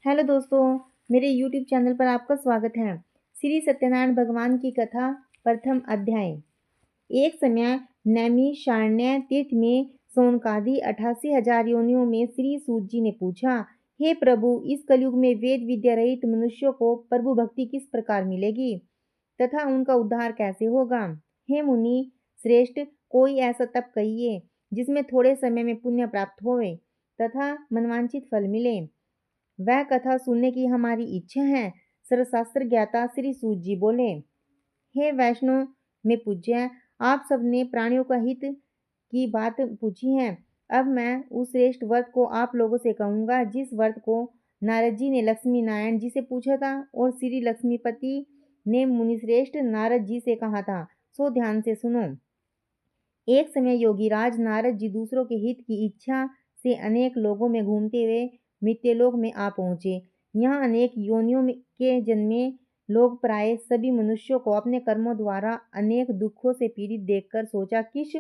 Hello दोस्तों, मेरे YouTube channel पर आपका स्वागत है। श्री सत्यनारायण भगवान की कथा, प्रथम अध्याय। एक समय नैमिषारण्य तीर्थ में सौनकादि 88,000 योनियों में श्री सूत जी ने पूछा, हे प्रभु, इस कलयुग में वेद विद्या रहित मनुष्यों को प्रभु भक्ति किस प्रकार मिलेगी तथा उनका उद्धार कैसे होगा? हे मुनि श्रेष्ठ, कोई ऐसा तप कहिए जिसमें थोड़े समय में पुण्य प्राप्त होवे तथा मनवांछित फल मिले। वह कथा सुनने की हमारी इच्छा है। सर्वशास्त्र ज्ञाता श्री सूत जी बोले, हे वैष्णव में पूज्य, आप सबने प्राणियों का हित की बात पूछी है। अब मैं उस श्रेष्ठ व्रत को आप लोगों से कहूँगा जिस व्रत को नारद जी ने लक्ष्मी नारायण जी से पूछा था और श्री लक्ष्मीपति ने मुनिश्रेष्ठ नारद जी से कहा था। सो ध्यान से सुनो। एक समय योगीराज नारद जी दूसरों के हित की इच्छा से अनेक लोगों में घूमते हुए मृत्युलोक में आ पहुँचे। यहाँ अनेक योनियों के जन्मे लोग प्राय सभी मनुष्यों को अपने कर्मों द्वारा अनेक दुखों से पीड़ित देखकर सोचा, किस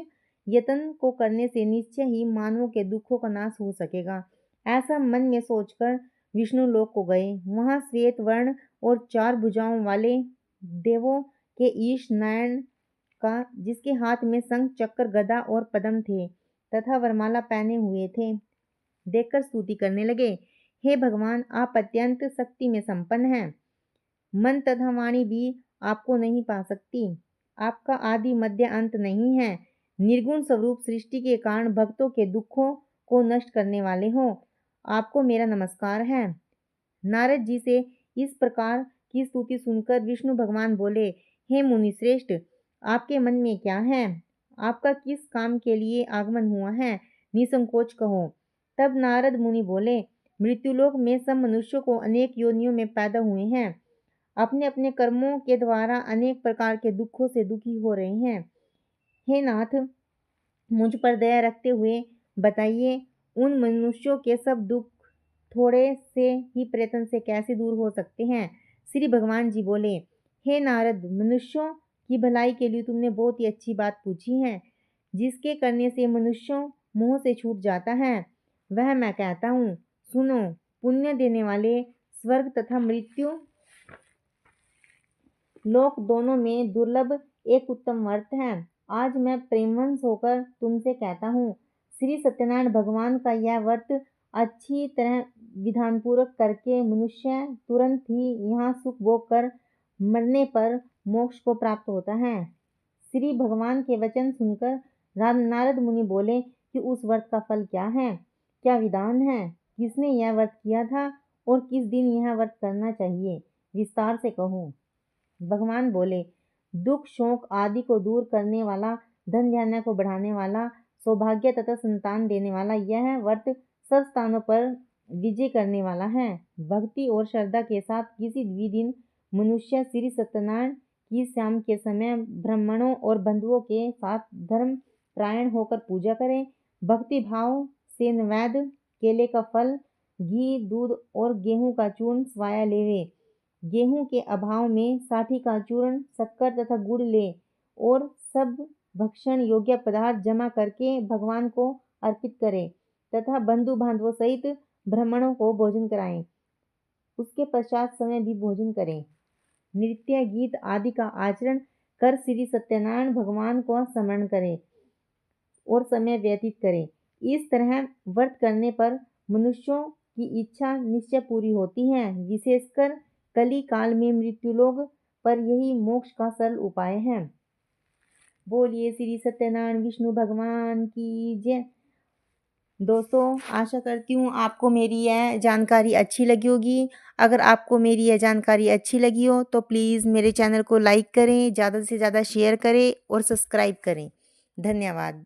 यत्न को करने से निश्चय ही मानवों के दुखों का नाश हो सकेगा। ऐसा मन में सोचकर विष्णु लोक को गए। वहाँ श्वेत वर्ण और 4 भुजाओं वाले देवों के ईश नारायण का, जिसके हाथ में शंख चक्र गदा और पद्म थे तथा वरमाला पहने हुए थे, देखकर स्तुति करने लगे। हे भगवान, आप अत्यंत शक्ति में संपन्न हैं। मन तथा वाणी भी आपको नहीं पा सकती। आपका आदि मध्य अंत नहीं है। निर्गुण स्वरूप सृष्टि के कारण भक्तों के दुखों को नष्ट करने वाले हो। आपको मेरा नमस्कार है। नारद जी से इस प्रकार की स्तुति सुनकर विष्णु भगवान बोले, हे मुनि श्रेष्ठ, आपके मन में क्या है? आपका किस काम के लिए आगमन हुआ है? निसंकोच कहो। तब नारद मुनि बोले, मृत्युलोक में सब मनुष्यों को अनेक योनियों में पैदा हुए हैं। अपने अपने कर्मों के द्वारा अनेक प्रकार के दुखों से दुखी हो रहे हैं। हे नाथ, मुझ पर दया रखते हुए बताइए, उन मनुष्यों के सब दुख थोड़े से ही प्रयत्न से कैसे दूर हो सकते हैं? श्री भगवान जी बोले, हे नारद, मनुष्यों की भलाई के लिए तुमने बहुत ही अच्छी बात पूछी है। जिसके करने से मनुष्यों मोह से छूट जाता है, वह मैं कहता हूँ। सुनो। पुण्य देने वाले स्वर्ग तथा मृत्यु लोक दोनों में दुर्लभ एक उत्तम व्रत है। आज मैं प्रेमवश होकर तुमसे कहता हूँ, श्री सत्यनारायण भगवान का यह व्रत अच्छी तरह विधानपूर्वक करके मनुष्य तुरंत ही यहाँ सुख भोग कर मरने पर मोक्ष को प्राप्त होता है। श्री भगवान के वचन सुनकर नारद मुनि बोले कि उस व्रत का फल क्या है, क्या विधान है, किसने यह व्रत किया था और किस दिन यह व्रत करना चाहिए, विस्तार से कहो। भगवान बोले, दुख शोक आदि को दूर करने वाला, धन धान्य को बढ़ाने वाला, सौभाग्य तथा संतान देने वाला यह व्रत सब स्थानों पर विजय करने वाला है। भक्ति और श्रद्धा के साथ किसी भी दिन मनुष्य श्री सत्यनारायण की शाम के समय ब्राह्मणों और बंधुओं के साथ धर्म प्रायण होकर पूजा करें। भक्ति भाव से नैवेद्य, केले का फल, घी, दूध और गेहूं का चूर्ण स्वाया लेवे। गेहूं के अभाव में साठी का चूर्ण, शक्कर तथा गुड़ ले और सब भक्षण योग्य पदार्थ जमा करके भगवान को अर्पित करें तथा बंधु बांधवों सहित ब्राह्मणों को भोजन कराएं। उसके पश्चात समय भी भोजन करें। नृत्य गीत आदि का आचरण कर श्री सत्यनारायण भगवान को स्मरण करें और समय व्यतीत करें। इस तरह व्रत करने पर मनुष्यों की इच्छा निश्चय पूरी होती है। विशेषकर कली काल में मृत्युलोक पर यही मोक्ष का सरल उपाय है। बोलिए श्री सत्यनारायण विष्णु भगवान की जय। दोस्तों, आशा करती हूँ आपको मेरी यह जानकारी अच्छी लगी होगी। अगर आपको मेरी यह जानकारी अच्छी लगी हो तो प्लीज़ मेरे चैनल को लाइक करें, ज़्यादा से ज़्यादा शेयर करें और सब्सक्राइब करें। धन्यवाद।